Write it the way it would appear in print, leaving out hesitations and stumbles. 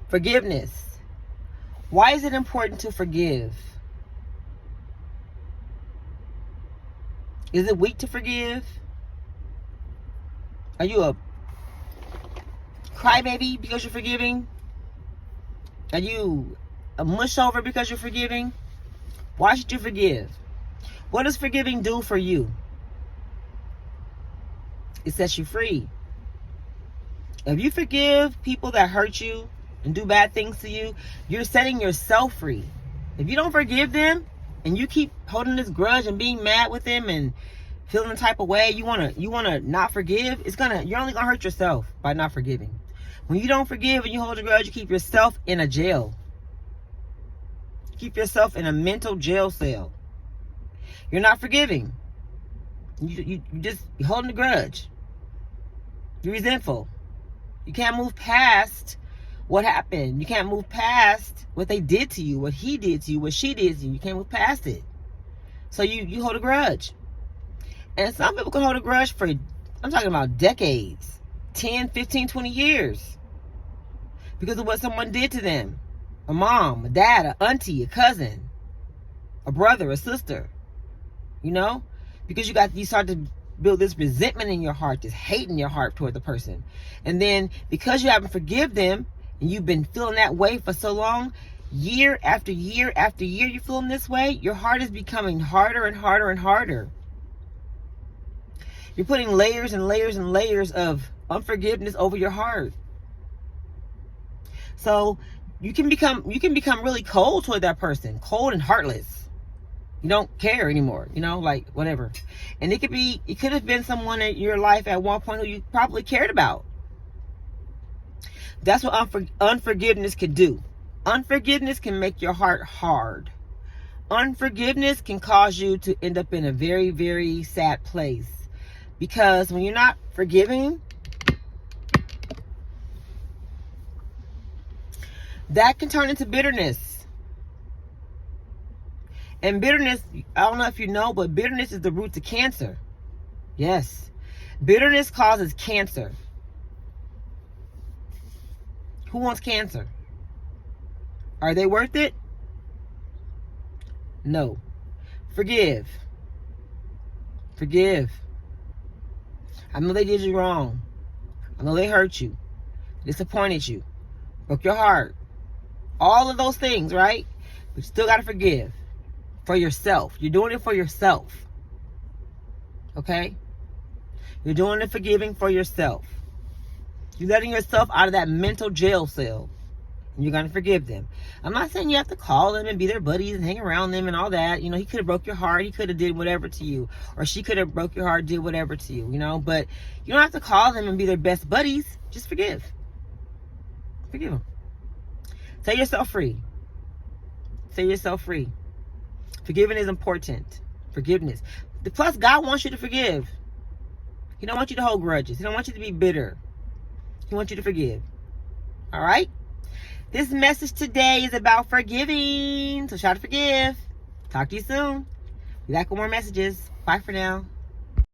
Forgiveness. Why is it important to forgive? Is it weak to forgive? Are you a crybaby because you're forgiving? Are you a mushover because you're forgiving? Why should you forgive? What does forgiving do for you? It sets you free. If you forgive people that hurt you and do bad things to you, you're setting yourself free. If you don't forgive them and you keep holding this grudge and being mad with them and feeling the type of way you wanna not forgive, you're only gonna hurt yourself by not forgiving. When you don't forgive and you hold a grudge, you keep yourself in a jail. You keep yourself in a mental jail cell. You're not forgiving. You're holding a grudge. You're resentful. You can't move past what happened. You can't move past what they did to you, what he did to you, what she did to you. You can't move past it. So you hold a grudge. And some people can hold a grudge for, I'm talking about decades, 10, 15, 20 years. Because of what someone did to them. A mom, a dad, an auntie, a cousin, a brother, a sister. You know? Because you start to build this resentment in your heart, this hate in your heart toward the person. And then because you haven't forgiven them, and you've been feeling that way for so long, year after year after year you're feeling this way, your heart is becoming harder and harder and harder. You're putting layers and layers and layers of unforgiveness over your heart. So you can become really cold toward that person, cold and heartless. You don't care anymore, like whatever. And it could have been someone in your life at one point who you probably cared about. That's what unforgiveness can do. Unforgiveness can make your heart hard. Unforgiveness can cause you to end up in a very, very sad place. Because when you're not forgiving, that can turn into bitterness. And bitterness, I don't know if you know, but bitterness is the root to cancer. Yes. Bitterness causes cancer. Who wants cancer? Are they worth it? No. Forgive. Forgive. I know they did you wrong. I know they hurt you, disappointed you, broke your heart. All of those things, right? But you still got to forgive. For yourself. You're doing it for yourself. Okay? You're doing the forgiving for yourself. You're letting yourself out of that mental jail cell. And you're going to forgive them. I'm not saying you have to call them and be their buddies and hang around them and all that. He could have broke your heart. He could have did whatever to you. Or she could have broke your heart, did whatever to you, But you don't have to call them and be their best buddies. Just forgive. Forgive them. Set yourself free. Set yourself free. Forgiving is important. Forgiveness. Plus, God wants you to forgive. He don't want you to hold grudges. He don't want you to be bitter. He wants you to forgive. All right? This message today is about forgiving. So try to forgive. Talk to you soon. Be back with more messages. Bye for now.